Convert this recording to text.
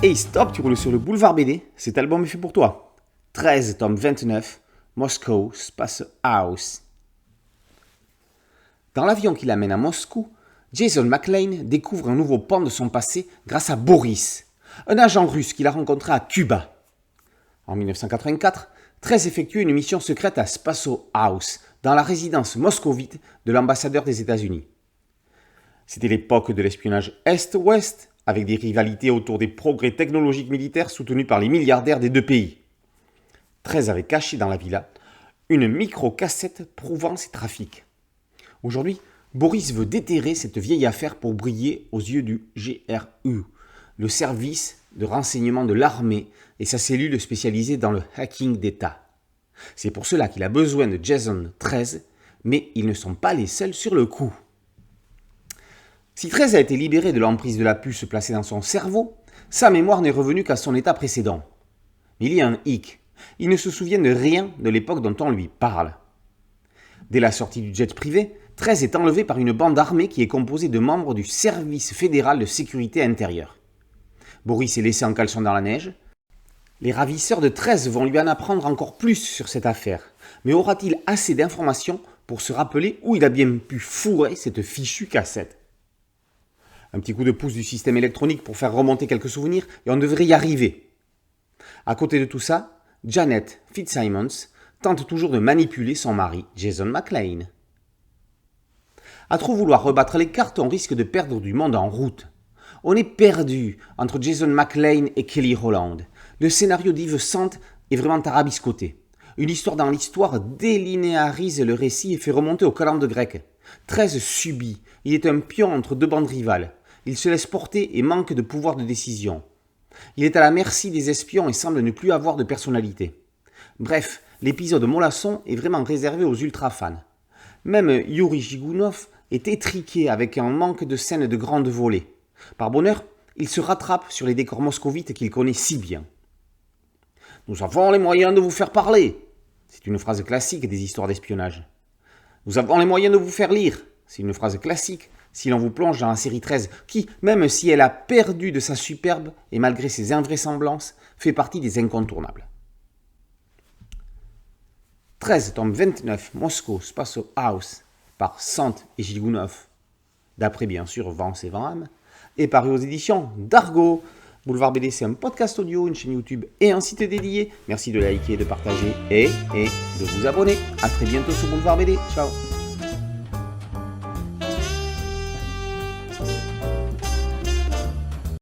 Hey stop, tu roules sur le boulevard BD, cet album est fait pour toi. 13, tome 29, Moscow Space House. Dans l'avion qui l'amène à Moscou, Jason McClane découvre un nouveau pan de son passé grâce à Boris, un agent russe qu'il a rencontré à Cuba. En 1984, 13 effectue une mission secrète à Spaso House, dans la résidence moscovite de l'ambassadeur des États-Unis. C'était l'époque de l'espionnage Est-Ouest, avec des rivalités autour des progrès technologiques militaires soutenus par les milliardaires des deux pays. 13 avait caché dans la villa une micro-cassette prouvant ses trafics. Aujourd'hui, Boris veut déterrer cette vieille affaire pour briller aux yeux du GRU, le service de renseignement de l'armée et sa cellule spécialisée dans le hacking d'État. C'est pour cela qu'il a besoin de Jason 13, mais ils ne sont pas les seuls sur le coup. Si 13 a été libéré de l'emprise de la puce placée dans son cerveau, sa mémoire n'est revenue qu'à son état précédent. Mais il y a un hic. Il ne se souvient de rien de l'époque dont on lui parle. Dès la sortie du jet privé, 13 est enlevé par une bande armée qui est composée de membres du Service fédéral de sécurité intérieure. Boris est laissé en caleçon dans la neige. Les ravisseurs de 13 vont lui en apprendre encore plus sur cette affaire. Mais aura-t-il assez d'informations pour se rappeler où il a bien pu fourrer cette fichue cassette ? Un petit coup de pouce du système électronique pour faire remonter quelques souvenirs et on devrait y arriver. À côté de tout ça, Janet Fitzsimmons tente toujours de manipuler son mari, Jason McClane. À trop vouloir rebattre les cartes, on risque de perdre du monde en route. On est perdu entre Jason McClane et Kelly Rowland. Le scénario d'Yves Sante est vraiment tarabiscoté. Une histoire dans l'histoire délinéarise le récit et fait remonter au calendrier grec. 13 subit. Il est un pion entre deux bandes rivales. Il se laisse porter et manque de pouvoir de décision. Il est à la merci des espions et semble ne plus avoir de personnalité. Bref, l'épisode Molasson est vraiment réservé aux ultra-fans. Même Yuri Jigounov est étriqué avec un manque de scènes de grande volée. Par bonheur, il se rattrape sur les décors moscovites qu'il connaît si bien. « Nous avons les moyens de vous faire parler !» C'est une phrase classique des histoires d'espionnage. « Nous avons les moyens de vous faire lire !» C'est une phrase classique si l'on vous plonge dans la série 13 qui, même si elle a perdu de sa superbe et malgré ses invraisemblances, fait partie des incontournables. 13, tome 29, Moscow Space House, par Sante et Jigounov, d'après bien sûr Vance et Vanham, est paru aux éditions d'Argo. Boulevard BD, c'est un podcast audio, une chaîne YouTube et un site dédié. Merci de liker, de partager et de vous abonner. A très bientôt sur Boulevard BD. Ciao.